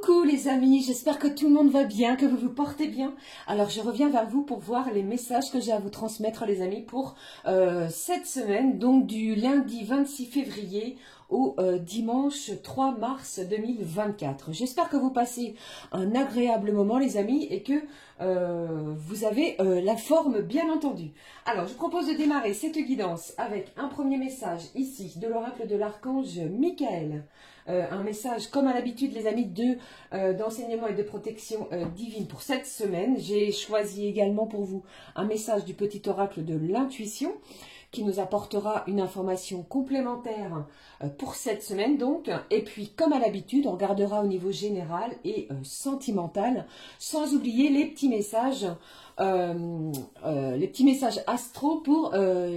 Coucou les amis, j'espère que tout le monde va bien, que vous vous portez bien. Alors je reviens vers vous pour voir les messages que j'ai à vous transmettre les amis pour cette semaine, donc du lundi 26 février au dimanche 3 mars 2024. J'espère que vous passez un agréable moment les amis et que vous avez la forme bien entendu. Alors je vous propose de démarrer cette guidance avec un premier message ici de l'oracle de l'archange Michael. Un message comme à l'habitude les amis d'enseignement et de protection divine pour cette semaine. J'ai choisi également pour vous un message du petit oracle de l'intuition qui nous apportera une information complémentaire pour cette semaine donc. Et puis comme à l'habitude on regardera au niveau général et sentimental, sans oublier les petits messages astro pour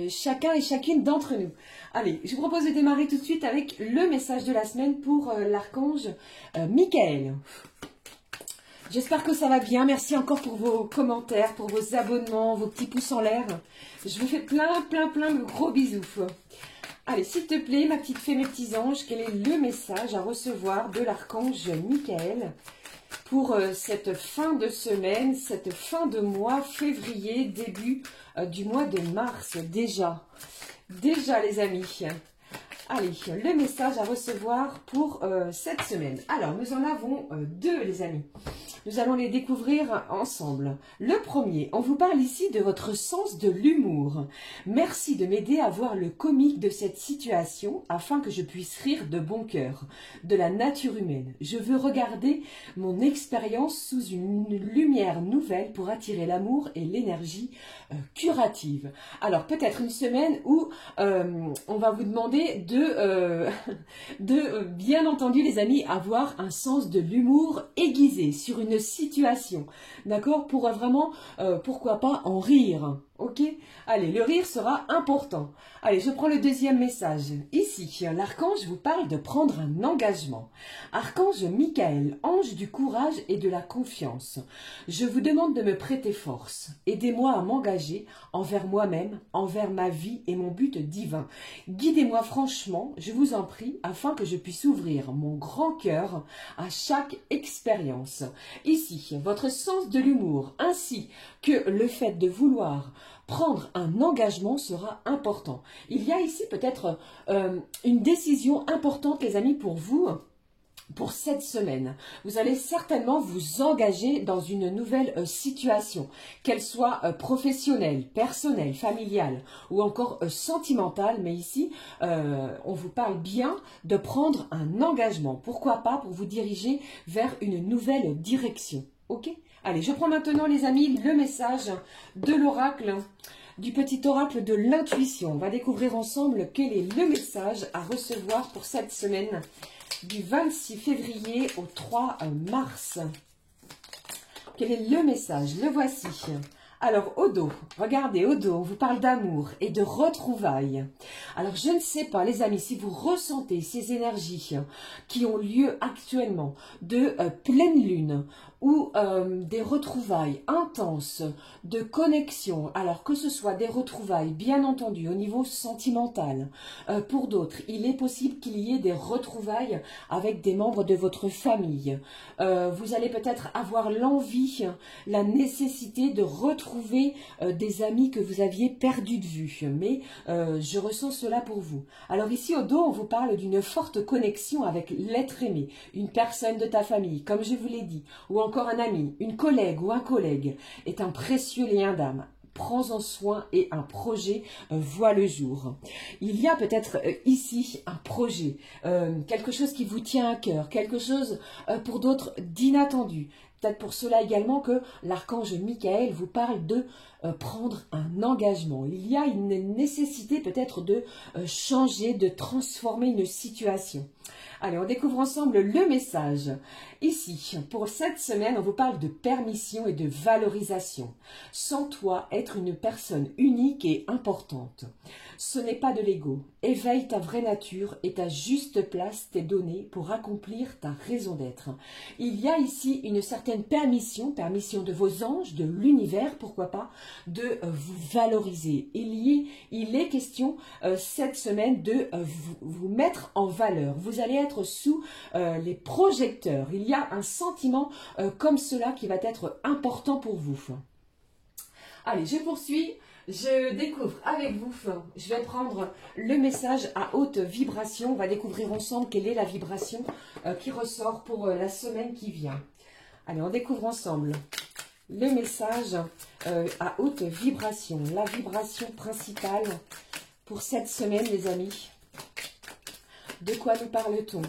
chacun et chacune d'entre nous. Allez, je vous propose de démarrer tout de suite avec le message de la semaine pour l'archange Michael. J'espère que ça va bien. Merci encore pour vos commentaires, pour vos abonnements, vos petits pouces en l'air. Je vous fais plein de gros bisous. Allez, s'il te plaît, ma petite fée, mes petits anges, quel est le message à recevoir de l'archange Michael pour cette fin de semaine, cette fin de mois, février, début du mois de mars déjà. Déjà les amis. Allez, le message à recevoir pour cette semaine. Alors, nous en avons deux les amis. Nous allons les découvrir ensemble. Le premier, on vous parle ici de votre sens de l'humour. Merci de m'aider à voir le comique de cette situation afin que je puisse rire de bon cœur de la nature humaine. Je veux regarder mon expérience sous une lumière nouvelle pour attirer l'amour et l'énergie curative. Alors, peut-être une semaine où on va vous demander de bien entendu les amis, avoir un sens de l'humour aiguisé sur une situation, d'accord, pour vraiment, pourquoi pas en rire, ok. Allez, le rire sera important. Allez, je prends le deuxième message. Ici, l'archange vous parle de prendre un engagement. Archange Michael, ange du courage et de la confiance. Je vous demande de me prêter force. Aidez-moi à m'engager envers moi-même, envers ma vie et mon but divin. Guidez-moi franchement, je vous en prie, afin que je puisse ouvrir mon grand cœur à chaque expérience. Ici, votre sens de l'humour, ainsi que le fait de vouloir prendre un engagement sera important. Il y a ici peut-être une décision importante, les amis, pour vous, pour cette semaine. Vous allez certainement vous engager dans une nouvelle situation, qu'elle soit professionnelle, personnelle, familiale ou encore sentimentale. Mais ici, on vous parle bien de prendre un engagement. Pourquoi pas pour vous diriger vers une nouvelle direction. Ok ? Allez, je prends maintenant les amis le message de l'oracle, du petit oracle de l'intuition. On va découvrir ensemble quel est le message à recevoir pour cette semaine du 26 février au 3 mars. Quel est le message? Le voici. Alors, au dos, regardez, au dos, on vous parle d'amour et de retrouvailles. Alors, je ne sais pas, les amis, si vous ressentez ces énergies qui ont lieu actuellement de pleine lune ou des retrouvailles intenses de connexion, alors que ce soit des retrouvailles, bien entendu, au niveau sentimental. Pour d'autres, il est possible qu'il y ait des retrouvailles avec des membres de votre famille. Vous allez peut-être avoir l'envie, la nécessité de retrouver des amis que vous aviez perdus de vue. Mais je ressens cela pour vous. Alors ici, au dos, on vous parle d'une forte connexion avec l'être aimé, une personne de ta famille, comme je vous l'ai dit, ou encore un ami, une collègue ou un collègue est un précieux lien d'âme. Prends-en soin et un projet voit le jour. Il y a peut-être ici un projet, quelque chose qui vous tient à cœur, quelque chose pour d'autres d'inattendu. Peut-être pour cela également que l'archange Michael vous parle de prendre un engagement. Il y a une nécessité peut-être de changer, de transformer une situation. Allez, on découvre ensemble le message. Ici, pour cette semaine, on vous parle de permission et de valorisation. Sens-toi être une personne unique et importante. Ce n'est pas de l'ego. Éveille ta vraie nature et ta juste place t'est donnée pour accomplir ta raison d'être. Il y a ici une certaine permission de vos anges, de l'univers, pourquoi pas, de vous valoriser. Il est question cette semaine de vous mettre en valeur. Vous vous allez être sous les projecteurs. Il y a un sentiment comme cela qui va être important pour vous. Allez, je poursuis. Je découvre avec vous, je vais prendre le message à haute vibration. On va découvrir ensemble quelle est la vibration qui ressort pour la semaine qui vient. Allez, on découvre ensemble le message à haute vibration. La vibration principale pour cette semaine, les amis. De quoi nous parle-t-on?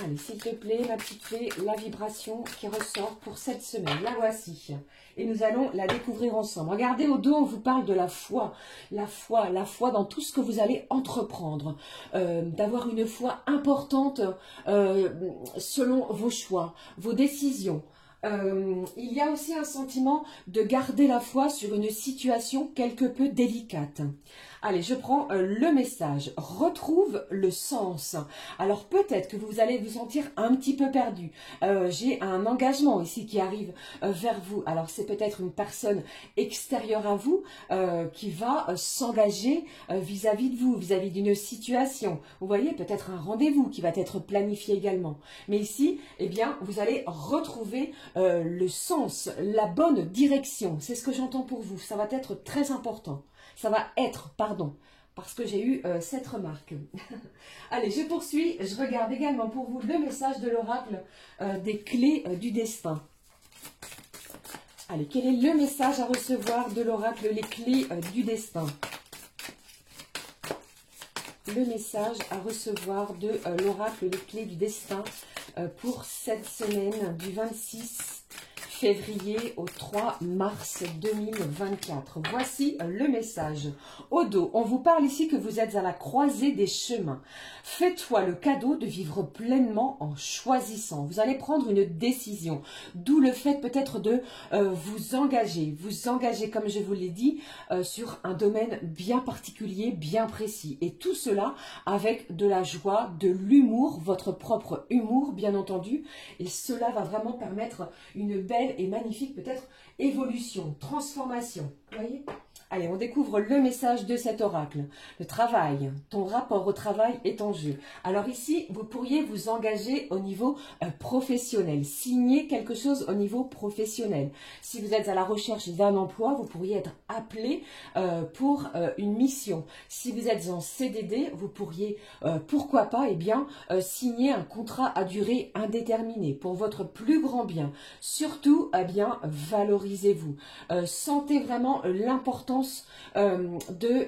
Allez, s'il te plaît, ma petite fée, la vibration qui ressort pour cette semaine. La voici. Et nous allons la découvrir ensemble. Regardez au dos, on vous parle de la foi. La foi dans tout ce que vous allez entreprendre. D'avoir une foi importante selon vos choix, vos décisions. Il y a aussi un sentiment de garder la foi sur une situation quelque peu délicate. Allez, je prends le message. Retrouve le sens. Alors peut-être que vous allez vous sentir un petit peu perdu. J'ai un engagement ici qui arrive vers vous. Alors c'est peut-être une personne extérieure à vous qui va s'engager vis-à-vis de vous, vis-à-vis d'une situation. Vous voyez, peut-être un rendez-vous qui va être planifié également. Mais ici, eh bien, vous allez retrouver le sens, la bonne direction. C'est ce que j'entends pour vous. Ça va être très important. Ça va être, pardon, parce que j'ai eu cette remarque. Allez, je poursuis. Je regarde également pour vous le message de l'oracle des clés du destin. Allez, quel est le message à recevoir de l'oracle, les clés du destin? Le message à recevoir de l'oracle, les clés du destin pour cette semaine du 26 février au 3 mars 2024. Voici le message. Au dos, on vous parle ici que vous êtes à la croisée des chemins. Fais-toi le cadeau de vivre pleinement en choisissant. Vous allez prendre une décision. D'où le fait peut-être de vous engager. Vous engager, comme je vous l'ai dit, sur un domaine bien particulier, bien précis. Et tout cela avec de la joie, de l'humour, votre propre humour, bien entendu. Et cela va vraiment permettre une belle et magnifique peut-être évolution, transformation. Vous voyez? Allez, on découvre le message de cet oracle. Le travail, ton rapport au travail est en jeu. Alors ici, vous pourriez vous engager au niveau professionnel, signer quelque chose au niveau professionnel. Si vous êtes à la recherche d'un emploi, vous pourriez être appelé pour une mission. Si vous êtes en CDD, vous pourriez, pourquoi pas, eh bien, signer un contrat à durée indéterminée pour votre plus grand bien. Surtout, eh bien, valorisez-vous. Sentez vraiment l'importance de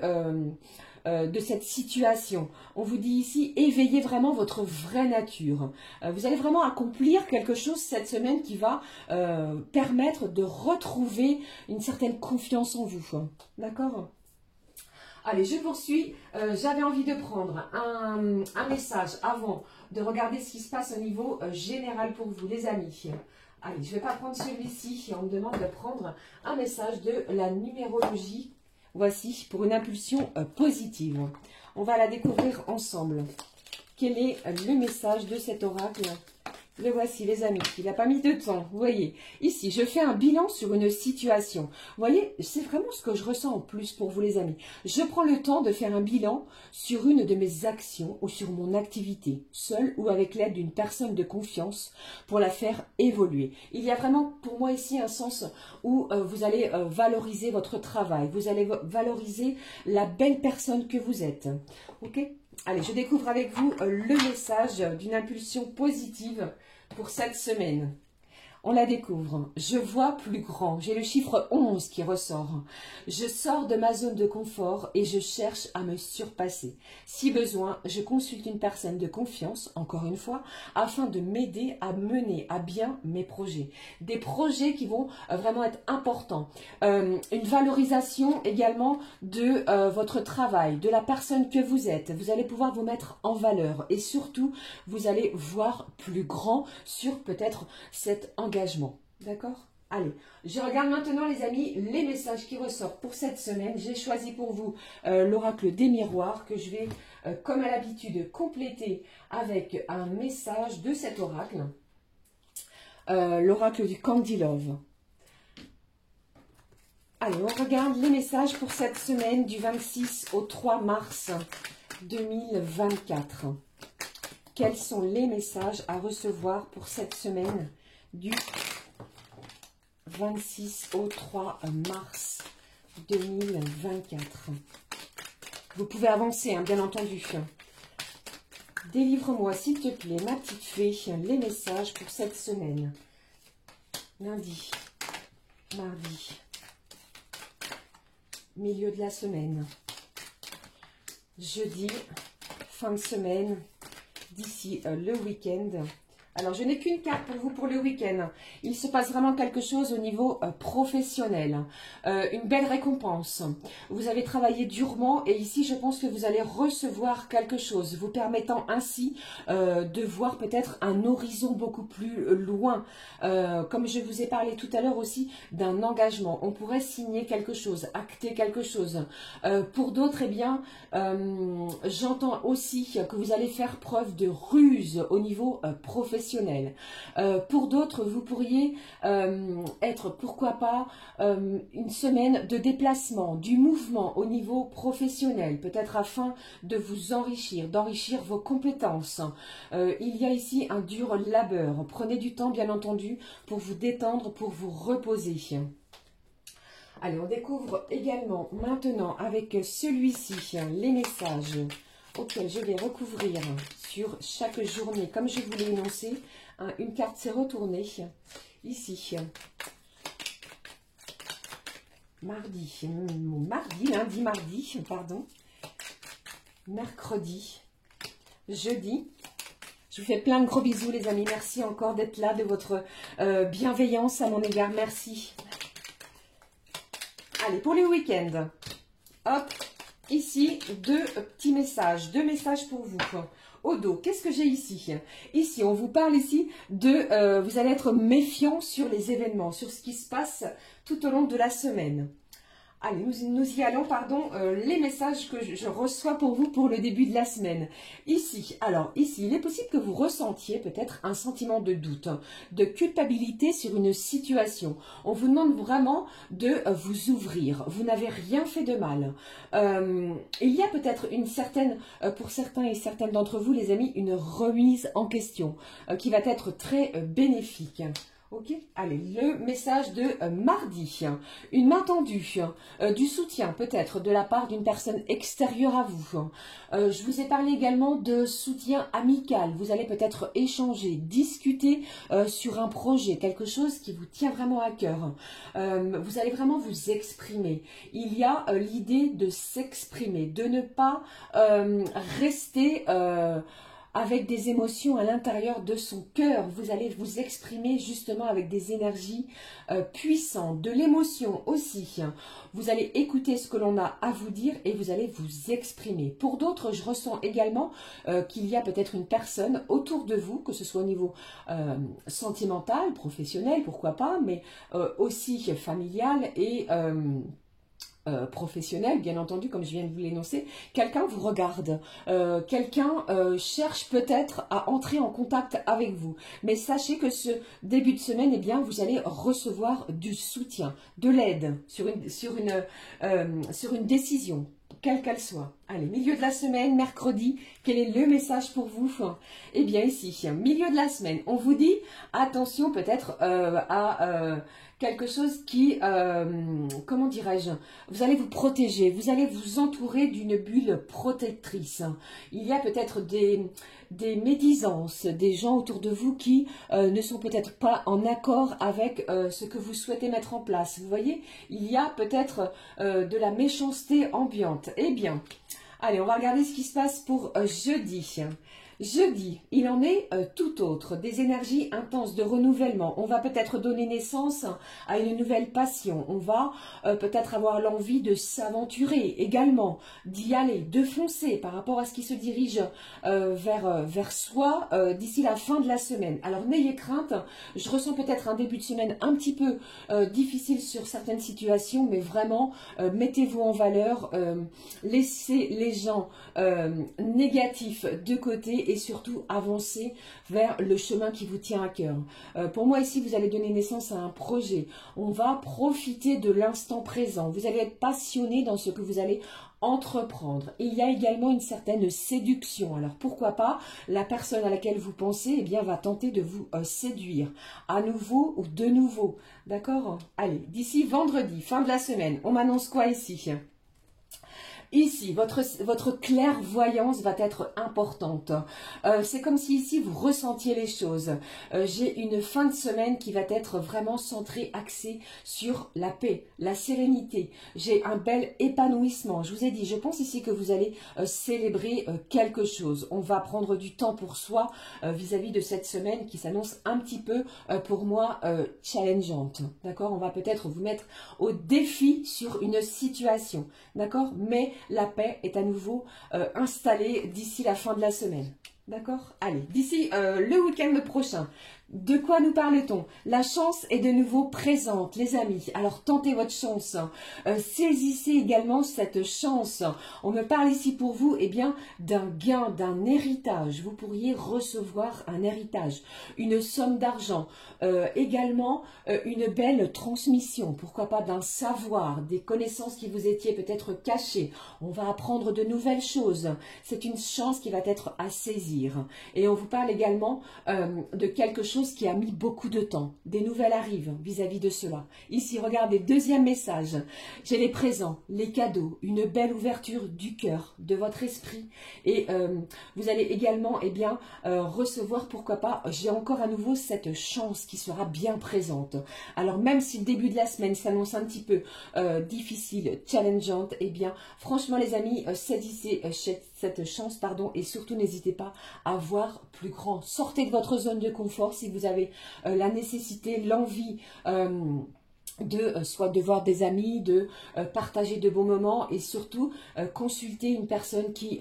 cette situation. On vous dit ici, éveillez vraiment votre vraie nature. Vous allez vraiment accomplir quelque chose cette semaine qui va permettre de retrouver une certaine confiance en vous. D'accord ? Allez, je poursuis. J'avais envie de prendre un message avant de regarder ce qui se passe au niveau général pour vous, les amis. Allez, je ne vais pas prendre celui-ci. On me demande de prendre un message de la numérologie. Voici, pour une impulsion positive. On va la découvrir ensemble. Quel est le message de cet oracle? Le voici, les amis. Il n'a pas mis de temps. Vous voyez, ici, je fais un bilan sur une situation. Vous voyez, c'est vraiment ce que je ressens en plus pour vous, les amis. Je prends le temps de faire un bilan sur une de mes actions ou sur mon activité, seule ou avec l'aide d'une personne de confiance pour la faire évoluer. Il y a vraiment, pour moi, ici, un sens où vous allez valoriser votre travail. Vous allez valoriser la belle personne que vous êtes. Ok ? Allez, je découvre avec vous le message d'une impulsion positive pour cette semaine. On la découvre. Je vois plus grand. J'ai le chiffre 11 qui ressort. Je sors de ma zone de confort et je cherche à me surpasser. Si besoin, je consulte une personne de confiance, encore une fois, afin de m'aider à mener à bien mes projets. Des projets qui vont vraiment être importants. Une valorisation également de votre travail, de la personne que vous êtes. Vous allez pouvoir vous mettre en valeur et surtout, vous allez voir plus grand sur peut-être cet engagement. D'accord? Allez, je regarde maintenant les amis les messages qui ressortent pour cette semaine. J'ai choisi pour vous l'oracle des miroirs que je vais, comme à l'habitude, compléter avec un message de cet oracle. L'oracle du Candy Love. Allez, on regarde les messages pour cette semaine du 26 au 3 mars 2024. Quels sont les messages à recevoir pour cette semaine du 26 au 3 mars 2024? Vous pouvez avancer, hein, bien entendu. Délivre-moi, s'il te plaît, ma petite fée, les messages pour cette semaine. Lundi, mardi, milieu de la semaine, jeudi, fin de semaine, d'ici le week-end. Alors, je n'ai qu'une carte pour vous pour le week-end. Il se passe vraiment quelque chose au niveau professionnel. Une belle récompense. Vous avez travaillé durement et ici, je pense que vous allez recevoir quelque chose, vous permettant ainsi de voir peut-être un horizon beaucoup plus loin. Comme je vous ai parlé tout à l'heure aussi d'un engagement. On pourrait signer quelque chose, acter quelque chose. Pour d'autres, eh bien, j'entends aussi que vous allez faire preuve de ruse au niveau professionnel. Pour d'autres, vous pourriez être, pourquoi pas, une semaine de déplacement, du mouvement au niveau professionnel, peut-être afin de vous enrichir, d'enrichir vos compétences. Il y a ici un dur labeur. Prenez du temps, bien entendu, pour vous détendre, pour vous reposer. Allez, on découvre également maintenant avec celui-ci les messages auquel je vais recouvrir sur chaque journée. Comme je vous l'ai énoncé, hein, une carte s'est retournée ici. Lundi, mardi, pardon. Mercredi, jeudi. Je vous fais plein de gros bisous les amis. Merci encore d'être là, de votre bienveillance à mon égard. Merci. Allez, pour le week-end. Hop. Ici, deux messages pour vous. Au dos, qu'est-ce que j'ai ici? Ici, on vous parle ici de, vous allez être méfiant sur les événements, sur ce qui se passe tout au long de la semaine. Allez, nous y allons, pardon, les messages que je reçois pour vous pour le début de la semaine. Ici, il est possible que vous ressentiez peut-être un sentiment de doute, de culpabilité sur une situation. On vous demande vraiment de vous ouvrir. Vous n'avez rien fait de mal. Il y a peut-être une certaine, pour certains et certaines d'entre vous, les amis, une remise en question qui va être très bénéfique. Ok, allez, le message de mardi, une main tendue, du soutien peut-être de la part d'une personne extérieure à vous. Je vous ai parlé également de soutien amical. Vous allez peut-être échanger, discuter sur un projet, quelque chose qui vous tient vraiment à cœur. Vous allez vraiment vous exprimer. Il y a l'idée de s'exprimer, de ne pas rester... avec des émotions à l'intérieur de son cœur. Vous allez vous exprimer justement avec des énergies puissantes, de l'émotion aussi. Vous allez écouter ce que l'on a à vous dire et vous allez vous exprimer. Pour d'autres, je ressens également qu'il y a peut-être une personne autour de vous, que ce soit au niveau sentimental, professionnel, pourquoi pas, mais aussi familial et... professionnel, bien entendu, comme je viens de vous l'énoncer, quelqu'un vous regarde, quelqu'un cherche peut-être à entrer en contact avec vous. Mais sachez que ce début de semaine, eh bien, vous allez recevoir du soutien, de l'aide sur une décision, quelle qu'elle soit. Allez, milieu de la semaine, mercredi, quel est le message pour vous? Eh bien ici, milieu de la semaine, on vous dit, attention peut-être à quelque chose qui, comment dirais-je, vous allez vous protéger, vous allez vous entourer d'une bulle protectrice. Il y a peut-être des médisances, des gens autour de vous qui ne sont peut-être pas en accord avec ce que vous souhaitez mettre en place. Vous voyez, il y a peut-être de la méchanceté ambiante. Eh bien, allez, on va regarder ce qui se passe pour jeudi. Jeudi, il en est tout autre, des énergies intenses de renouvellement. On va peut-être donner naissance à une nouvelle passion. On va peut-être avoir l'envie de s'aventurer également, d'y aller, de foncer par rapport à ce qui se dirige vers soi d'ici la fin de la semaine. Alors n'ayez crainte, je ressens peut-être un début de semaine un petit peu difficile sur certaines situations, mais vraiment mettez-vous en valeur, laissez les gens négatifs de côté et surtout avancer vers le chemin qui vous tient à cœur. Pour moi ici, vous allez donner naissance à un projet. On va profiter de l'instant présent. Vous allez être passionné dans ce que vous allez entreprendre. Il y a également une certaine séduction. Alors pourquoi pas, la personne à laquelle vous pensez, eh bien, va tenter de vous séduire à nouveau ou de nouveau. D'accord? Allez, d'ici vendredi, fin de la semaine, on m'annonce quoi ici? Ici, votre clairvoyance va être importante. C'est comme si ici, vous ressentiez les choses. J'ai une fin de semaine qui va être vraiment centrée, axée sur la paix, la sérénité. J'ai un bel épanouissement. Je vous ai dit, je pense ici que vous allez célébrer quelque chose. On va prendre du temps pour soi vis-à-vis de cette semaine qui s'annonce un petit peu, pour moi, challengeante. D'accord? On va peut-être vous mettre au défi sur une situation. D'accord? Mais la paix est à nouveau installée d'ici la fin de la semaine. D'accord? Allez, d'ici le week-end prochain, de quoi nous parle-t-on? La chance est de nouveau présente, les amis. Alors, tentez votre chance. Saisissez également cette chance. On me parle ici pour vous, eh bien, d'un gain, d'un héritage. Vous pourriez recevoir un héritage, une somme d'argent, également une belle transmission. Pourquoi pas d'un savoir, des connaissances qui vous étaient peut-être cachées. On va apprendre de nouvelles choses. C'est une chance qui va être à saisir. Et on vous parle également de quelque chose qui a mis beaucoup de temps. Des nouvelles arrivent vis-à-vis de cela. Ici, regardez, deuxième message. J'ai les présents, les cadeaux, une belle ouverture du cœur, de votre esprit. Et vous allez également, eh bien, recevoir, pourquoi pas, j'ai encore à nouveau cette chance qui sera bien présente. Alors, même si le début de la semaine s'annonce un petit peu difficile, challengeante, eh bien, franchement, les amis, saisissez cette chance, pardon, et surtout, n'hésitez pas à voir plus grand. Sortez de votre zone de confort si vous avez la nécessité, l'envie soit de voir des amis, de partager de bons moments et surtout consulter une personne qui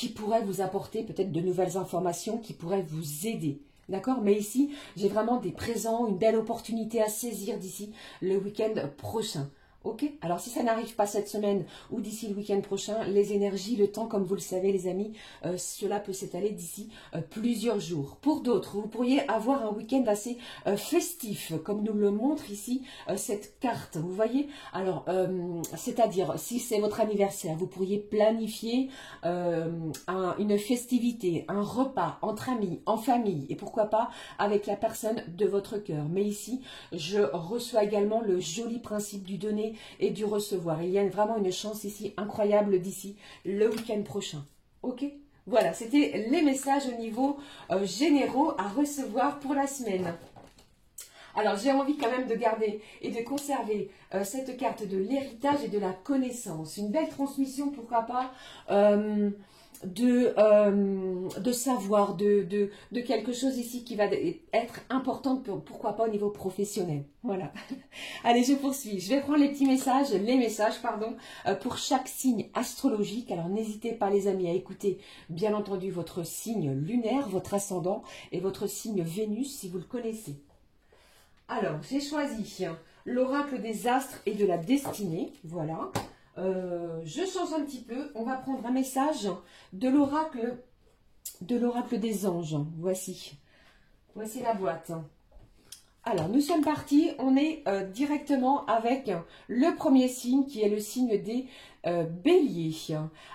pourrait vous apporter peut-être de nouvelles informations, qui pourrait vous aider. D'accord? Mais ici, j'ai vraiment des présents, une belle opportunité à saisir d'ici le week-end prochain. Ok? Alors, si ça n'arrive pas cette semaine ou d'ici le week-end prochain, les énergies, le temps, comme vous le savez, les amis, cela peut s'étaler d'ici plusieurs jours. Pour d'autres, vous pourriez avoir un week-end assez festif, comme nous le montre ici cette carte. Vous voyez? Alors, c'est-à-dire, si c'est votre anniversaire, vous pourriez planifier une festivité, un repas entre amis, en famille, et pourquoi pas avec la personne de votre cœur. Mais ici, je reçois également le joli principe du donner et du recevoir. Il y a vraiment une chance ici incroyable d'ici le week-end prochain. Ok? Voilà, c'était les messages au niveau généraux à recevoir pour la semaine. Alors, j'ai envie quand même de garder et de conserver cette carte de l'héritage et de la connaissance. Une belle transmission, pourquoi pas, de savoir, de quelque chose ici qui va être important, pourquoi pas au niveau professionnel. Voilà. Allez, je poursuis. Je vais prendre les messages, pardon, pour chaque signe astrologique. Alors, n'hésitez pas, les amis, à écouter, bien entendu, votre signe lunaire, votre ascendant et votre signe Vénus, si vous le connaissez. Alors, j'ai choisi l'oracle des astres et de la destinée. Voilà. Je change un petit peu. On va prendre un message de l'oracle des anges. Voici la boîte. Alors, nous sommes partis. On est directement avec le premier signe qui est le signe des béliers.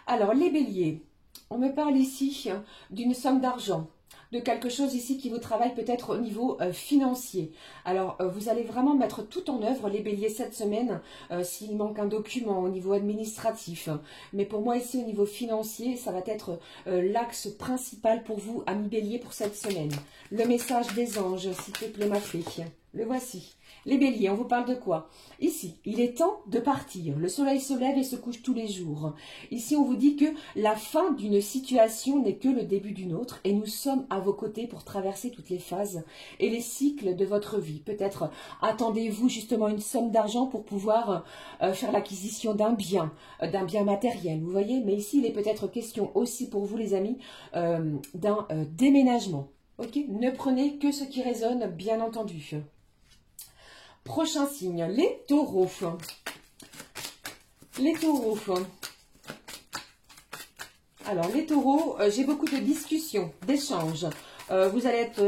Alors, les béliers, on me parle ici d'une somme d'argent, de quelque chose ici qui vous travaille peut-être au niveau financier. Alors, vous allez vraiment mettre tout en œuvre, les béliers, cette semaine, s'il manque un document au niveau administratif. Mais pour moi, ici, au niveau financier, ça va être l'axe principal pour vous, amis béliers, pour cette semaine. Le message des anges, s'il te plaît, ma fée. Le voici. Les béliers, on vous parle de quoi? Ici, il est temps de partir. Le soleil se lève et se couche tous les jours. Ici, on vous dit que la fin d'une situation n'est que le début d'une autre et nous sommes à vos côtés pour traverser toutes les phases et les cycles de votre vie. Peut-être attendez-vous justement une somme d'argent pour pouvoir faire l'acquisition d'un bien matériel, vous voyez. Mais ici, il est peut-être question aussi pour vous, les amis, d'un déménagement. Ok? Ne prenez que ce qui résonne, bien entendu. Prochain signe, les taureaux. Les taureaux. Alors, les taureaux, j'ai beaucoup de discussions, d'échanges. Vous allez être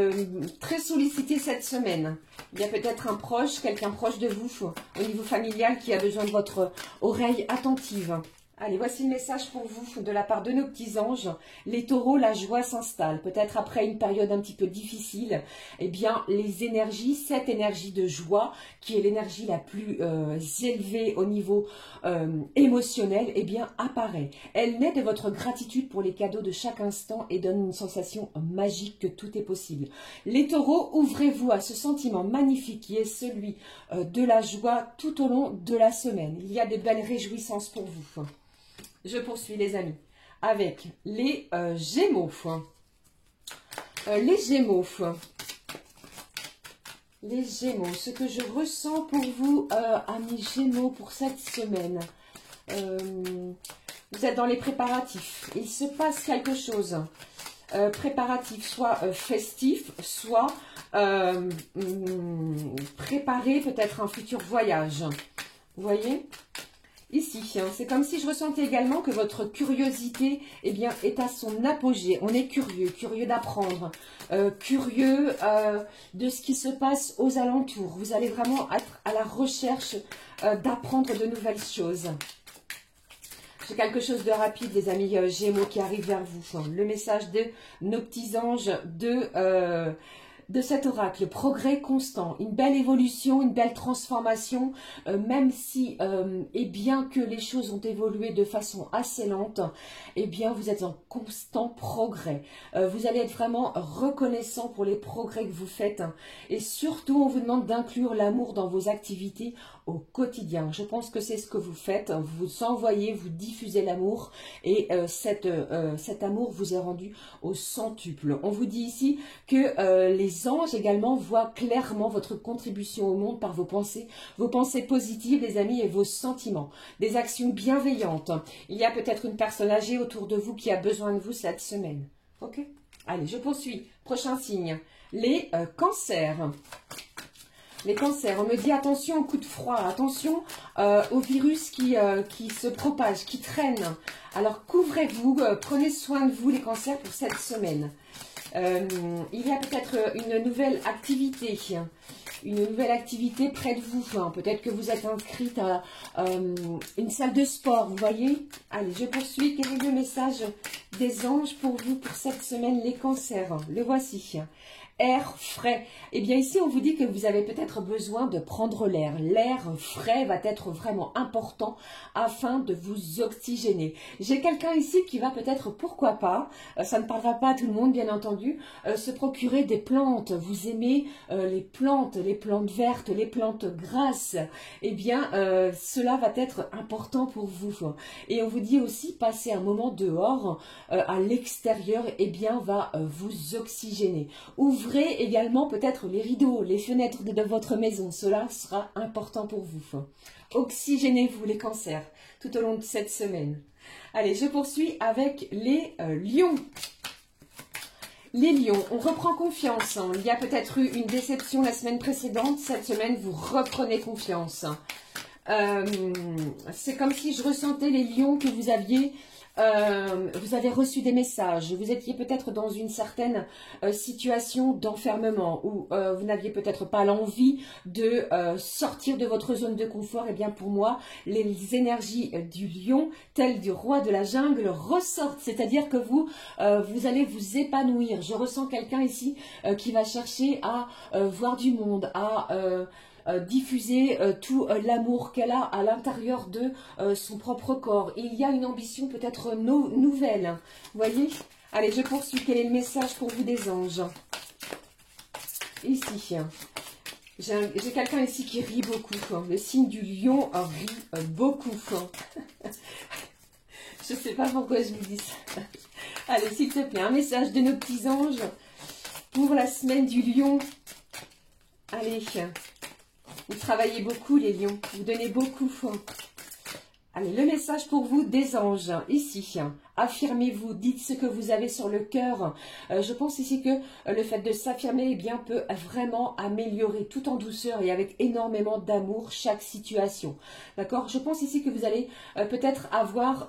très sollicité cette semaine. Il y a peut-être un proche, quelqu'un proche de vous, au niveau familial, qui a besoin de votre oreille attentive. Allez, voici le message pour vous de la part de nos petits anges. Les taureaux, la joie s'installe. Peut-être après une période un petit peu difficile, eh bien, les énergies, cette énergie de joie, qui est l'énergie la plus élevée au niveau émotionnel, eh bien, apparaît. Elle naît de votre gratitude pour les cadeaux de chaque instant et donne une sensation magique que tout est possible. Les taureaux, ouvrez-vous à ce sentiment magnifique qui est celui de la joie tout au long de la semaine. Il y a de belles réjouissances pour vous. Je poursuis les amis avec les Gémeaux. Les Gémeaux. Les Gémeaux, ce que je ressens pour vous, amis Gémeaux, pour cette semaine. Vous êtes dans les préparatifs. Il se passe quelque chose. Préparatif, soit festif, soit préparer peut-être un futur voyage. Vous voyez ? Ici, hein, c'est comme si je ressentais également que votre curiosité, eh bien, est à son apogée. On est curieux, curieux d'apprendre, curieux de ce qui se passe aux alentours. Vous allez vraiment être à la recherche d'apprendre de nouvelles choses. J'ai quelque chose de rapide, les amis Gémeaux, qui arrive vers vous. Le message de nos petits anges de cet oracle, progrès constant, une belle évolution, une belle transformation, même si, et bien que les choses ont évolué de façon assez lente, eh bien vous êtes en constant progrès. Vous allez être vraiment reconnaissant pour les progrès que vous faites, et surtout on vous demande d'inclure l'amour dans vos activités au quotidien. Je pense que c'est ce que vous faites, vous envoyez, vous diffusez l'amour, et cet amour vous est rendu au centuple. On vous dit ici que les anges également voient clairement votre contribution au monde par vos pensées positives, les amis, et vos sentiments. Des actions bienveillantes. Il y a peut-être une personne âgée autour de vous qui a besoin de vous cette semaine. Ok? Allez, je poursuis. Prochain signe. Les cancers. Les cancers, on me dit attention au coup de froid, attention au virus qui se propage, qui traîne. Alors couvrez-vous, prenez soin de vous les cancers pour cette semaine. Il y a peut-être une nouvelle activité près de vous. Hein. Peut-être que vous êtes inscrite à une salle de sport, vous voyez. Allez, je poursuis. Quel est le message des anges pour vous pour cette semaine, les cancers? Le voici. Air frais. Eh bien ici, on vous dit que vous avez peut-être besoin de prendre l'air. L'air frais va être vraiment important afin de vous oxygéner. J'ai quelqu'un ici qui va peut-être, pourquoi pas, ça ne parlera pas à tout le monde bien entendu, se procurer des plantes. Vous aimez les plantes vertes, les plantes grasses. Eh bien, cela va être important pour vous. Et on vous dit aussi, passer un moment dehors, à l'extérieur, eh bien, va vous oxygéner. Ouvrez également peut-être les rideaux, les fenêtres de votre maison. Cela sera important pour vous. Oxygénez-vous les cancers tout au long de cette semaine. Allez, je poursuis avec les lions. Les lions, on reprend confiance. Il y a peut-être eu une déception la semaine précédente. Cette semaine, vous reprenez confiance. C'est comme si je ressentais les lions que vous aviez... vous avez reçu des messages, vous étiez peut-être dans une certaine situation d'enfermement où vous n'aviez peut-être pas l'envie de sortir de votre zone de confort. Et bien pour moi, les énergies du lion, telles du roi de la jungle, ressortent, c'est-à-dire que vous allez vous épanouir. Je ressens quelqu'un ici qui va chercher à voir du monde, à... diffuser tout l'amour qu'elle a à l'intérieur de son propre corps. Il y a une ambition peut-être nouvelle. Vous voyez? Allez, je poursuis. Quel est le message pour vous des anges? Ici, j'ai quelqu'un ici qui rit beaucoup. Le signe du lion rit beaucoup. Je ne sais pas pourquoi je vous dis ça. Allez, s'il te plaît, un message de nos petits anges pour la semaine du lion. Allez. Vous travaillez beaucoup les lions, vous donnez beaucoup. Allez, le message pour vous des anges, ici. Affirmez-vous, dites ce que vous avez sur le cœur. Je pense ici que le fait de s'affirmer eh bien, peut vraiment améliorer tout en douceur et avec énormément d'amour chaque situation. D'accord? Je pense ici que vous allez peut-être avoir...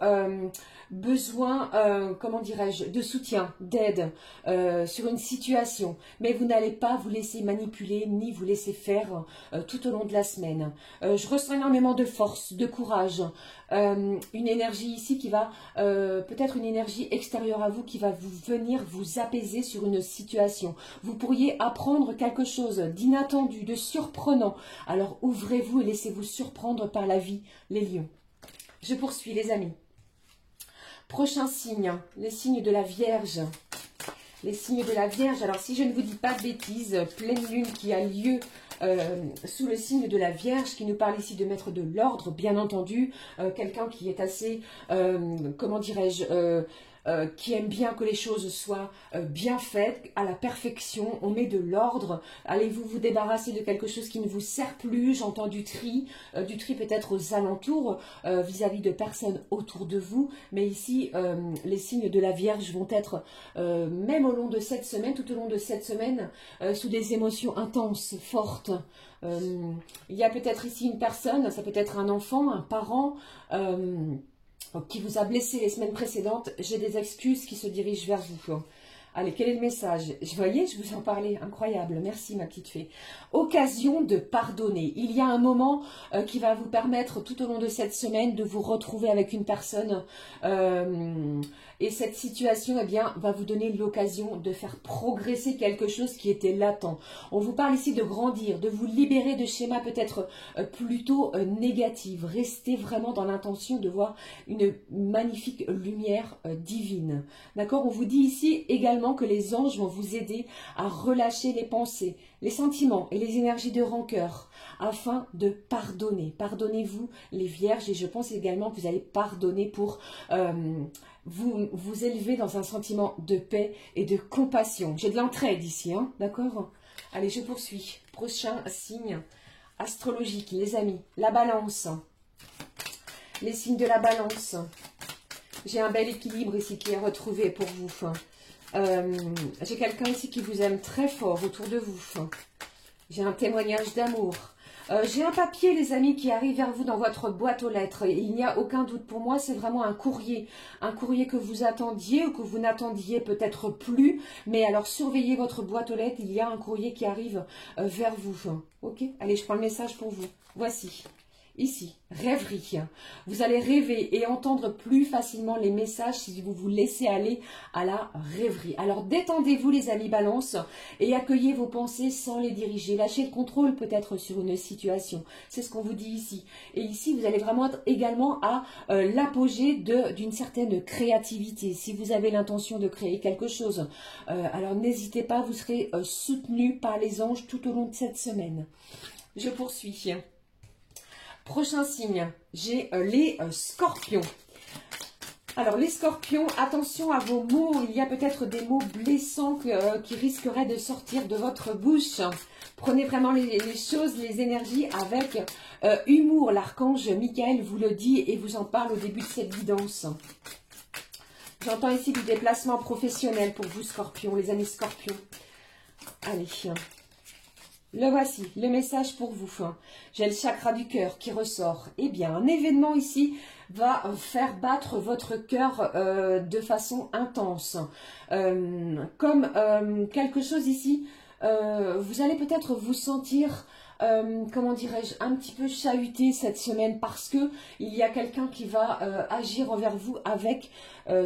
besoin, comment dirais-je, de soutien, d'aide sur une situation. Mais vous n'allez pas vous laisser manipuler ni vous laisser faire tout au long de la semaine. Je ressens énormément de force, de courage. une énergie ici qui va, peut-être une énergie extérieure à vous qui va venir vous apaiser sur une situation. Vous pourriez apprendre quelque chose d'inattendu, de surprenant. Alors ouvrez-vous et laissez-vous surprendre par la vie, les lions. Je poursuis les amis. Prochain signe, les signes de la Vierge. Les signes de la Vierge. Alors si je ne vous dis pas de bêtises, pleine lune qui a lieu sous le signe de la Vierge, qui nous parle ici de mettre de l'ordre, bien entendu, quelqu'un qui est assez, comment dirais-je, qui aime bien que les choses soient bien faites, à la perfection, on met de l'ordre. Allez-vous vous débarrasser de quelque chose qui ne vous sert plus? J'entends du tri peut-être aux alentours, vis-à-vis de personnes autour de vous, mais ici, les signes de la Vierge vont être, même au long de cette semaine, tout au long de cette semaine, sous des émotions intenses, fortes. Il y a peut-être ici une personne, ça peut être un enfant, un parent, qui vous a blessé les semaines précédentes. J'ai des excuses qui se dirigent vers vous. Allez, quel est le message? Je voyais, je vous en parlais. Incroyable. Merci, ma petite fée. Occasion de pardonner. Il y a un moment qui va vous permettre, tout au long de cette semaine, de vous retrouver avec une personne. Et cette situation, eh bien, va vous donner l'occasion de faire progresser quelque chose qui était latent. On vous parle ici de grandir, de vous libérer de schémas peut-être plutôt négatifs. Restez vraiment dans l'intention de voir une magnifique lumière divine. D'accord? On vous dit ici également que les anges vont vous aider à relâcher les pensées, les sentiments et les énergies de rancœur afin de pardonner. Pardonnez-vous les vierges et je pense également que vous allez pardonner pour vous élever dans un sentiment de paix et de compassion. J'ai de l'entraide ici, hein, d'accord? Allez, je poursuis. Prochain signe astrologique, les amis. La balance. Les signes de la balance. J'ai un bel équilibre ici qui est retrouvé pour vous. J'ai quelqu'un ici qui vous aime très fort autour de vous. J'ai un témoignage d'amour. J'ai un papier, les amis, qui arrive vers vous dans votre boîte aux lettres. Il n'y a aucun doute pour moi, c'est vraiment un courrier que vous attendiez ou que vous n'attendiez peut-être plus. Mais alors, surveillez votre boîte aux lettres, il y a un courrier qui arrive vers vous. Ok? Allez, je prends le message pour vous. Voici. Ici, rêverie. Vous allez rêver et entendre plus facilement les messages si vous vous laissez aller à la rêverie. Alors détendez-vous les amis balance et accueillez vos pensées sans les diriger. Lâchez le contrôle peut-être sur une situation. C'est ce qu'on vous dit ici. Et ici, vous allez vraiment être également à l'apogée d'une certaine créativité. Si vous avez l'intention de créer quelque chose, alors n'hésitez pas, vous serez soutenu par les anges tout au long de cette semaine. Je poursuis. Prochain signe, j'ai les scorpions. Alors les scorpions, attention à vos mots, il y a peut-être des mots blessants qui risqueraient de sortir de votre bouche. Prenez vraiment les choses, les énergies avec humour. L'archange Michael vous le dit et vous en parle au début de cette guidance. J'entends ici du déplacement professionnel pour vous scorpions, les amis scorpions. Allez. Le voici, le message pour vous. J'ai le chakra du cœur qui ressort. Eh bien, un événement ici va faire battre votre cœur de façon intense. Comme quelque chose ici, vous allez peut-être vous sentir, comment dirais-je, un petit peu chahuté cette semaine parce que il y a quelqu'un qui va agir envers vous avec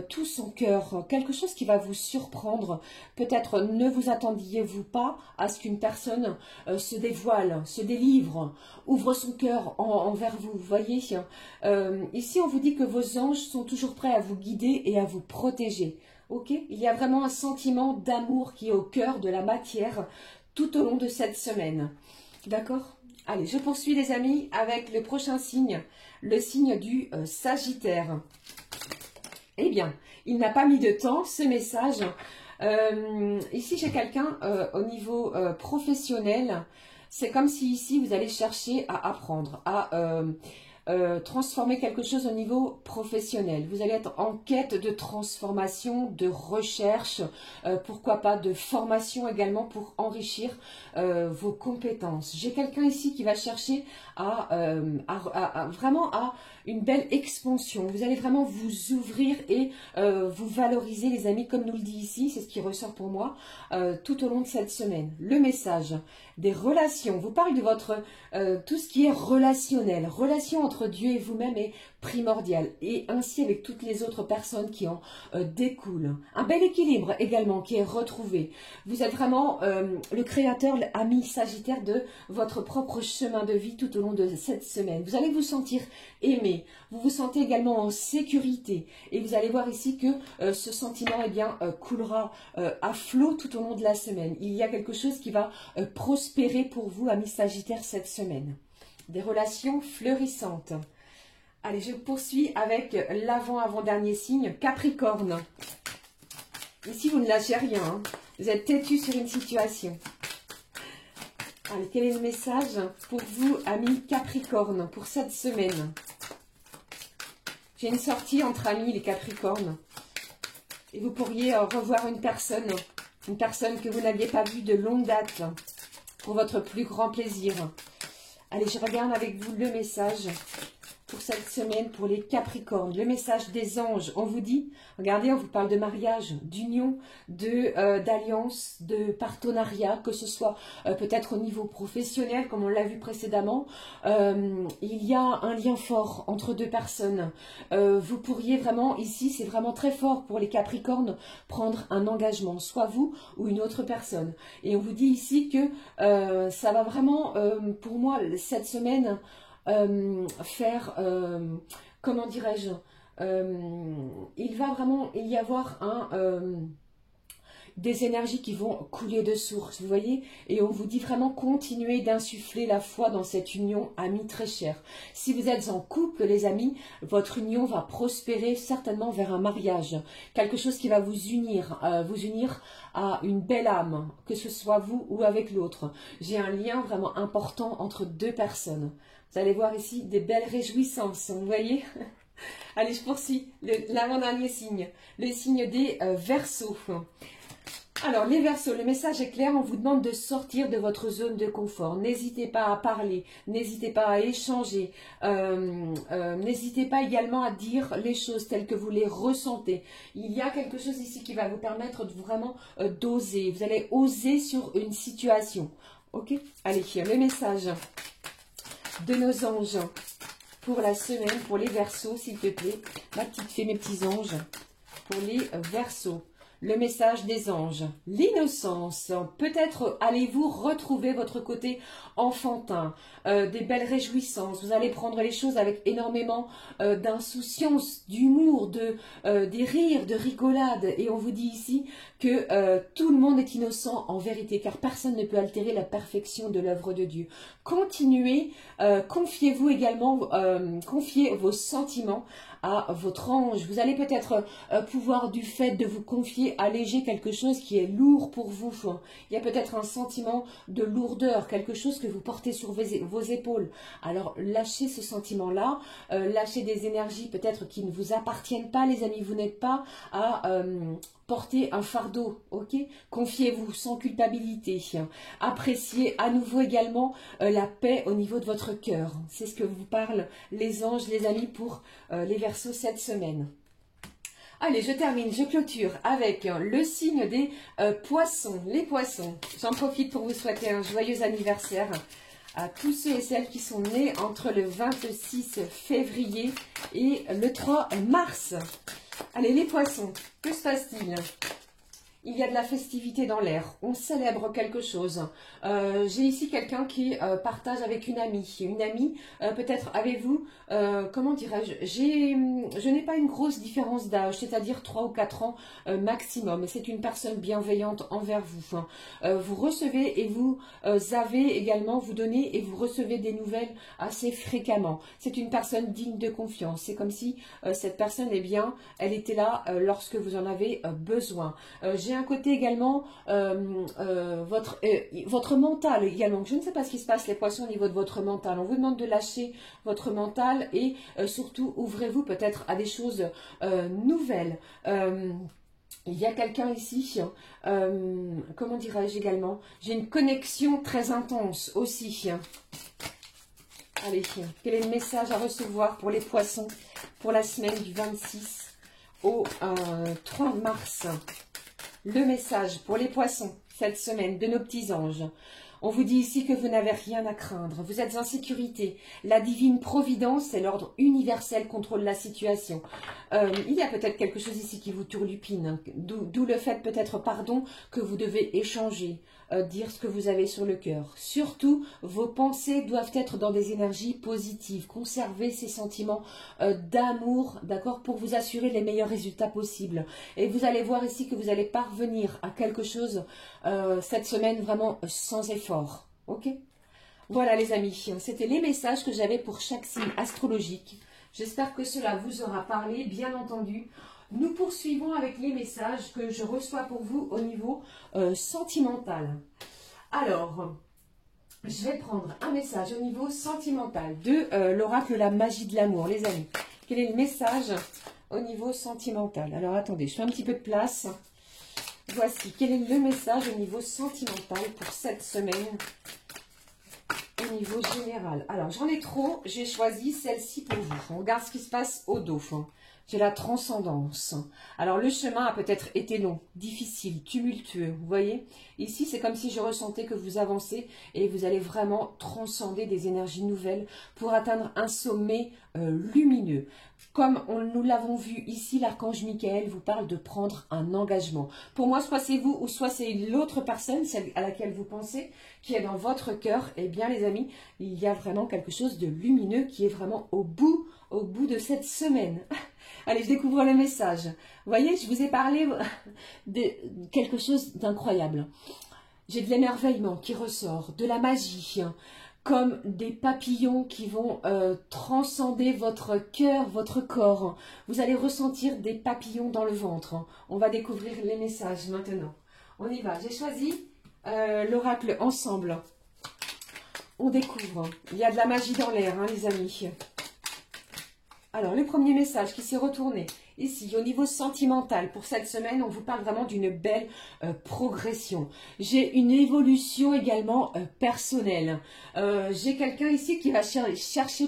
tout son cœur, quelque chose qui va vous surprendre. Peut-être ne vous attendiez-vous pas à ce qu'une personne se dévoile, se délivre, ouvre son cœur envers vous. Vous voyez, ici on vous dit que vos anges sont toujours prêts à vous guider et à vous protéger. Ok, il y a vraiment un sentiment d'amour qui est au cœur de la matière tout au long de cette semaine. D'accord? Allez, je poursuis les amis avec le prochain signe, le signe du Sagittaire. Eh bien, il n'a pas mis de temps, ce message. Ici, j'ai quelqu'un au niveau professionnel. C'est comme si ici, vous allez chercher à apprendre, à transformer quelque chose au niveau professionnel. Vous allez être en quête de transformation, de recherche, pourquoi pas de formation également pour enrichir vos compétences. J'ai quelqu'un ici qui va chercher vraiment à une belle expansion. Vous allez vraiment vous ouvrir et vous valoriser les amis, comme nous le dit ici, c'est ce qui ressort pour moi, tout au long de cette semaine. Le message des relations, vous parle de votre tout ce qui est relationnel, relation entre votre Dieu et vous-même est primordial. Et ainsi avec toutes les autres personnes qui en découlent. Un bel équilibre également qui est retrouvé. Vous êtes vraiment le créateur, ami Sagittaire de votre propre chemin de vie tout au long de cette semaine. Vous allez vous sentir aimé. Vous vous sentez également en sécurité. Et vous allez voir ici que ce sentiment eh bien, coulera à flot tout au long de la semaine. Il y a quelque chose qui va prospérer pour vous, amis Sagittaire, cette semaine. Des relations fleurissantes. Allez, je poursuis avec l'avant-avant-dernier signe, Capricorne. Ici, vous ne lâchez rien. Hein. Vous êtes têtu sur une situation. Allez, quel est le message pour vous, amis Capricorne, pour cette semaine? J'ai une sortie entre amis, les Capricornes. Et vous pourriez revoir une personne que vous n'aviez pas vue de longue date, pour votre plus grand plaisir. Allez, je regarde avec vous le message pour cette semaine, pour les Capricornes. Le message des anges, on vous dit, regardez, on vous parle de mariage, d'union, d'alliance, de partenariat, que ce soit peut-être au niveau professionnel, comme on l'a vu précédemment. Il y a un lien fort entre deux personnes. Vous pourriez vraiment, ici, c'est vraiment très fort pour les Capricornes, prendre un engagement, soit vous ou une autre personne. Et on vous dit ici que ça va vraiment, pour moi, cette semaine, faire, comment dirais-je, il va vraiment y avoir des énergies qui vont couler de source, vous voyez, et on vous dit vraiment continuer d'insuffler la foi dans cette union, amis très chers. Si vous êtes en couple, les amis, votre union va prospérer certainement vers un mariage, quelque chose qui va vous unir à une belle âme, que ce soit vous ou avec l'autre. J'ai un lien vraiment important entre deux personnes. Vous allez voir ici des belles réjouissances, vous voyez. Allez, je poursuis. L'avant-dernier signe, le signe des Verseaux. Alors, les Verseaux, le message est clair, on vous demande de sortir de votre zone de confort. N'hésitez pas à parler, n'hésitez pas à échanger, n'hésitez pas également à dire les choses telles que vous les ressentez. Il y a quelque chose ici qui va vous permettre de vraiment d'oser. Vous allez oser sur une situation. Ok? Allez, le message de nos anges pour la semaine, pour les Verseaux, s'il te plaît. Ma petite fée, mes petits anges, pour les Verseaux. Le message des anges, l'innocence. Peut-être allez-vous retrouver votre côté enfantin, des belles réjouissances. Vous allez prendre les choses avec énormément d'insouciance, d'humour, des rires, de rigolade. Et on vous dit ici que tout le monde est innocent en vérité, car personne ne peut altérer la perfection de l'œuvre de Dieu. Continuez, confiez-vous également, confiez vos sentiments à votre ange. Vous allez peut-être pouvoir, du fait de vous confier, alléger quelque chose qui est lourd pour vous. Il y a peut-être un sentiment de lourdeur, quelque chose que vous portez sur vos épaules. Alors lâchez ce sentiment-là, lâchez des énergies peut-être qui ne vous appartiennent pas, les amis. Vous n'êtes pas à porter un fardeau, ok? Confiez-vous sans culpabilité. Appréciez à nouveau également la paix au niveau de votre cœur. C'est ce que vous parlent les anges, les amis, pour les Verseaux cette semaine. Allez, je termine, je clôture avec le signe des poissons. Les poissons, j'en profite pour vous souhaiter un joyeux anniversaire à tous ceux et celles qui sont nés entre le 26 février et le 3 mars. Allez, les poissons, que se passe-t-il? Il y a de la festivité dans l'air, on célèbre quelque chose. J'ai ici quelqu'un qui partage avec une amie. Une amie, peut-être avez-vous, comment dirais-je, je n'ai pas une grosse différence d'âge, c'est-à-dire 3 ou 4 ans maximum. C'est une personne bienveillante envers vous. Vous recevez et vous avez également, vous donnez et vous recevez des nouvelles assez fréquemment. C'est une personne digne de confiance. C'est comme si cette personne, eh bien, elle était là lorsque vous en avez besoin. J'ai un côté également, votre mental également. Je ne sais pas ce qui se passe, les poissons, au niveau de votre mental. On vous demande de lâcher votre mental et surtout, ouvrez-vous peut-être à des choses nouvelles. Il y a quelqu'un ici, comment dirais-je également, j'ai une connexion très intense aussi. Allez, quel est le message à recevoir pour les poissons pour la semaine du 26 au 3 mars? Le message pour les poissons, cette semaine de nos petits anges. On vous dit ici que vous n'avez rien à craindre. Vous êtes en sécurité. La divine providence et l'ordre universel contrôlent la situation. Il y a peut-être quelque chose ici qui vous turlupine. Hein, d'où le fait peut-être, pardon, que vous devez échanger, dire ce que vous avez sur le cœur. Surtout, vos pensées doivent être dans des énergies positives. Conservez ces sentiments d'amour, d'accord, pour vous assurer les meilleurs résultats possibles. Et vous allez voir ici que vous allez parvenir à quelque chose cette semaine vraiment sans effort. Ok? Voilà les amis, c'était les messages que j'avais pour chaque signe astrologique. J'espère que cela vous aura parlé, bien entendu. Nous poursuivons avec les messages que je reçois pour vous au niveau sentimental. Alors, je vais prendre un message au niveau sentimental de l'oracle La Magie de l'amour, les amis. Quel est le message au niveau sentimental? Alors, attendez, je fais un petit peu de place. Voici, quel est le message au niveau sentimental pour cette semaine au niveau général? Alors, j'en ai trop, j'ai choisi celle-ci pour vous. On regarde ce qui se passe au dos. J'ai la transcendance. Alors, le chemin a peut-être été long, difficile, tumultueux. Vous voyez? Ici, c'est comme si je ressentais que vous avancez et vous allez vraiment transcender des énergies nouvelles pour atteindre un sommet lumineux. Comme nous l'avons vu ici, l'archange Michael vous parle de prendre un engagement. Pour moi, soit c'est vous ou soit c'est l'autre personne, celle à laquelle vous pensez, qui est dans votre cœur. Eh bien, les amis, il y a vraiment quelque chose de lumineux qui est vraiment au bout de cette semaine. Allez, je découvre le message. Vous voyez, je vous ai parlé de quelque chose d'incroyable. J'ai de l'émerveillement qui ressort, de la magie, comme des papillons qui vont transcender votre cœur, votre corps. Vous allez ressentir des papillons dans le ventre. On va découvrir les messages maintenant. On y va. J'ai choisi l'oracle ensemble. On découvre. Il y a de la magie dans l'air, hein, les amis. Alors, le premier message qui s'est retourné ici, au niveau sentimental, pour cette semaine, on vous parle vraiment d'une belle progression. J'ai une évolution également personnelle. J'ai quelqu'un ici qui va chercher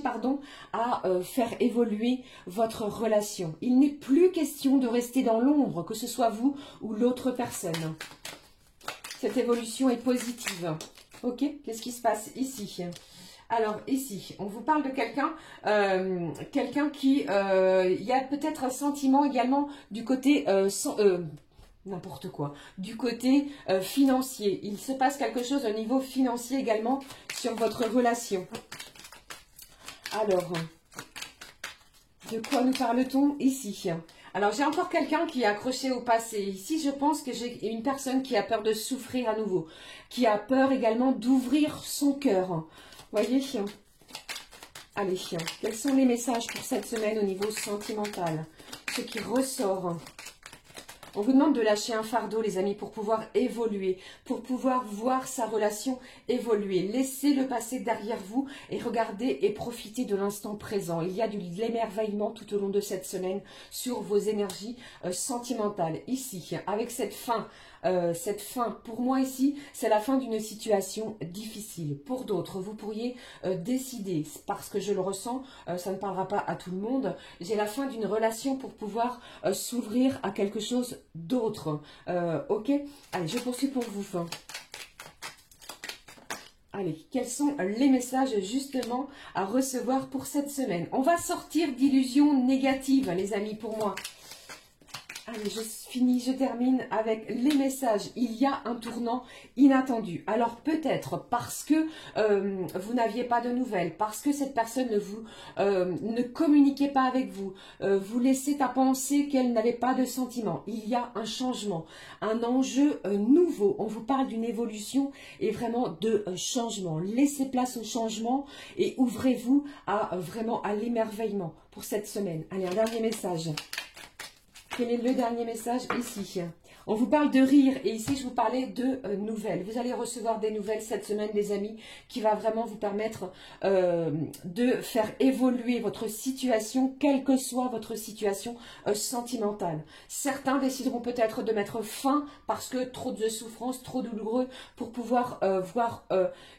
à faire évoluer votre relation. Il n'est plus question de rester dans l'ombre, que ce soit vous ou l'autre personne. Cette évolution est positive. Ok, qu'est-ce qui se passe ici ? Alors ici, on vous parle de quelqu'un qui, il y a peut-être un sentiment également du côté, n'importe quoi, du côté financier. Il se passe quelque chose au niveau financier également sur votre relation. Alors, de quoi nous parle-t-on ici ? Alors, j'ai encore quelqu'un qui est accroché au passé. Ici, je pense que j'ai une personne qui a peur de souffrir à nouveau, qui a peur également d'ouvrir son cœur. Voyez, allez, quels sont les messages pour cette semaine au niveau sentimental? Ce qui ressort. On vous demande de lâcher un fardeau, les amis, pour pouvoir évoluer, pour pouvoir voir sa relation évoluer. Laissez le passé derrière vous et regardez et profitez de l'instant présent. Il y a de l'émerveillement tout au long de cette semaine sur vos énergies sentimentales. Ici, avec cette fin, pour moi ici, c'est la fin d'une situation difficile. Pour d'autres, vous pourriez décider, parce que je le ressens, ça ne parlera pas à tout le monde, j'ai la fin d'une relation pour pouvoir s'ouvrir à quelque chose d'autre. Ok? Allez, je poursuis pour vous. Allez, quels sont les messages justement à recevoir pour cette semaine? On va sortir d'illusions négatives, les amis, pour moi. Allez, je finis, je termine avec les messages. Il y a un tournant inattendu. Alors peut-être parce que vous n'aviez pas de nouvelles, parce que cette personne ne communiquait pas avec vous, vous laissait à penser qu'elle n'avait pas de sentiments. Il y a un changement, un enjeu nouveau. On vous parle d'une évolution et vraiment de changement. Laissez place au changement et ouvrez-vous vraiment à l'émerveillement pour cette semaine. Allez, un dernier message. Quel est le dernier message ici? On vous parle de rire et ici je vous parlais de nouvelles. Vous allez recevoir des nouvelles cette semaine, les amis, qui va vraiment vous permettre de faire évoluer votre situation, quelle que soit votre situation sentimentale. Certains décideront peut-être de mettre fin parce que trop de souffrance, trop douloureux pour pouvoir voir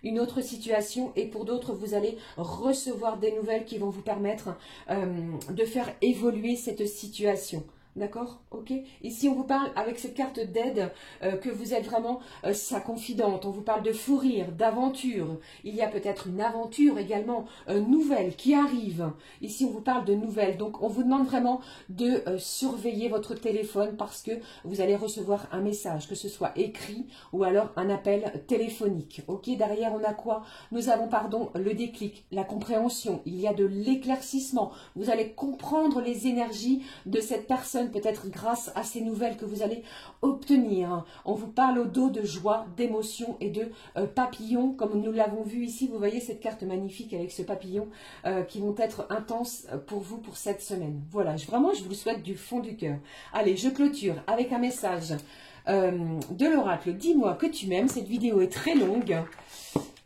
une autre situation, et pour d'autres vous allez recevoir des nouvelles qui vont vous permettre de faire évoluer cette situation. D'accord? Ok? Ici, on vous parle avec cette carte d'aide que vous êtes vraiment sa confidente. On vous parle de fou rire, d'aventure. Il y a peut-être une aventure également nouvelle qui arrive. Ici, on vous parle de nouvelles. Donc, on vous demande vraiment de surveiller votre téléphone parce que vous allez recevoir un message, que ce soit écrit ou alors un appel téléphonique. Ok? Derrière, on a quoi? Nous avons, pardon, le déclic, la compréhension. Il y a de l'éclaircissement. Vous allez comprendre les énergies de cette personne, peut-être grâce à ces nouvelles que vous allez obtenir. On vous parle au dos de joie, d'émotion et de papillons, comme nous l'avons vu ici. Vous voyez cette carte magnifique avec ce papillon qui vont être intenses pour vous pour cette semaine. Voilà, vraiment, je vous le souhaite du fond du cœur. Allez, je clôture avec un message de l'oracle. Dis-moi que tu m'aimes. Cette vidéo est très longue.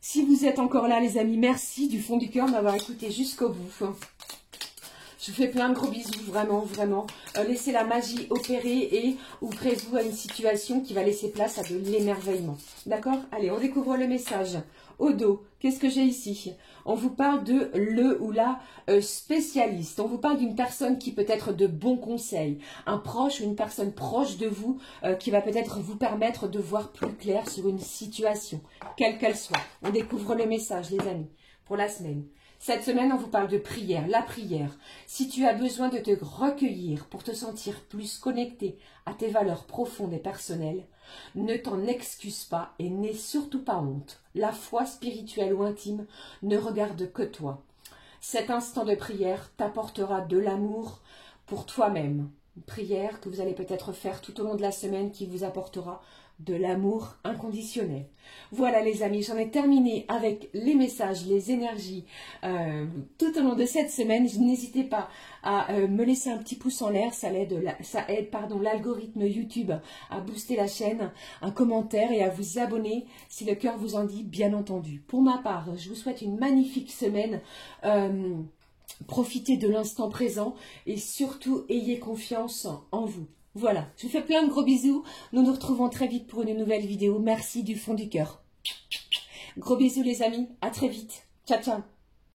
Si vous êtes encore là, les amis, merci du fond du cœur d'avoir écouté jusqu'au bout. Je vous fais plein de gros bisous, vraiment, vraiment. Laissez la magie opérer et ouvrez-vous à une situation qui va laisser place à de l'émerveillement. D'accord? Allez, on découvre le message. Au dos, qu'est-ce que j'ai ici? On vous parle de le ou la spécialiste. On vous parle d'une personne qui peut être de bons conseils. Un proche ou une personne proche de vous qui va peut-être vous permettre de voir plus clair sur une situation, quelle qu'elle soit. On découvre le message, les amis, pour la semaine. Cette semaine, on vous parle de prière, la prière. Si tu as besoin de te recueillir pour te sentir plus connecté à tes valeurs profondes et personnelles, ne t'en excuse pas et n'aie surtout pas honte. La foi spirituelle ou intime ne regarde que toi. Cet instant de prière t'apportera de l'amour pour toi-même. Une prière que vous allez peut-être faire tout au long de la semaine qui vous apportera de l'amour inconditionnel. Voilà les amis, j'en ai terminé avec les messages, les énergies tout au long de cette semaine. N'hésitez pas à me laisser un petit pouce en l'air, ça aide l'algorithme YouTube à booster la chaîne, un commentaire et à vous abonner si le cœur vous en dit, bien entendu. Pour ma part, je vous souhaite une magnifique semaine. Profitez de l'instant présent et surtout ayez confiance en vous. Voilà, je vous fais plein de gros bisous. Nous nous retrouvons très vite pour une nouvelle vidéo. Merci du fond du cœur. Gros bisous les amis, à très vite. Ciao, ciao.